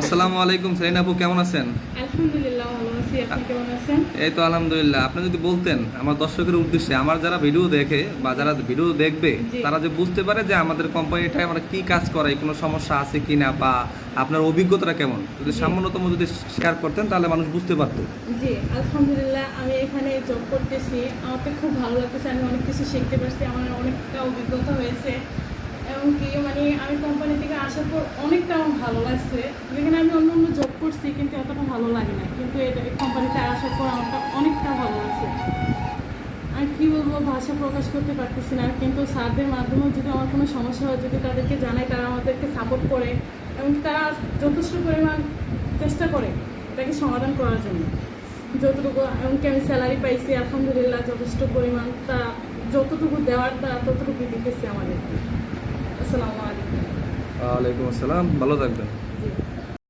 আসসালামু আলাইকুম সেলিন আপু, কেমন আছেন? আলহামদুলিল্লাহ ভালো আছি। আপনি কেমন আছেন? এই তো আলহামদুলিল্লাহ। আপনি যদি বলতেন আমার দর্শকের উদ্দেশ্যে, আমার যারা ভিডিও দেখে বা যারা ভিডিও দেখবে, জি তারা যে বুঝতে পারে যে আমাদের কোম্পানিটায় আমরা কি কাজ করাই, কোনো সমস্যা আছে কিনা, বা আপনার অভিজ্ঞতাটা কেমন, যদি জি সামান্যতম যদি শেয়ার করতেন তাহলে মানুষ বুঝতে পারতো। জি আলহামদুলিল্লাহ, আমি এখানে জব করতেছি। আমার তো খুব ভালো লাগতেছে। আমি অনেক কিছু শিখতে পারছি, আমার অনেকটা অভিজ্ঞতা হয়েছে। এমনকি আমি কোম্পানি থেকে আসার পর অনেকটা আমার ভালো লাগছে। যেখানে আমি অন্য অন্য জব করছি কিন্তু এতটা ভালো লাগে না, কিন্তু এই কোম্পানিতে আসার পর আমারটা অনেকটা ভালো লাগছে। আর কি বলবো, ভাষা প্রকাশ করতে পারতেছি না। কিন্তু স্যারদের মাধ্যমে যদি আমার কোনো সমস্যা হয়, যদি তাদেরকে জানাই, তারা আমাদেরকে সাপোর্ট করে এবং তারা যথেষ্ট পরিমাণ চেষ্টা করে এটাকে সমাধান করার জন্য। যতটুকু এমনকি আমি স্যালারি পাইছি আলহামদুলিল্লাহ, যথেষ্ট পরিমাণ তা যতটুকু দেওয়ার তা ততটুকু দিতেছে আমাদেরকে। আসসালামু আলাইকুম। ওয়ালাইকুম আসসালাম, ভালো থাকবেন।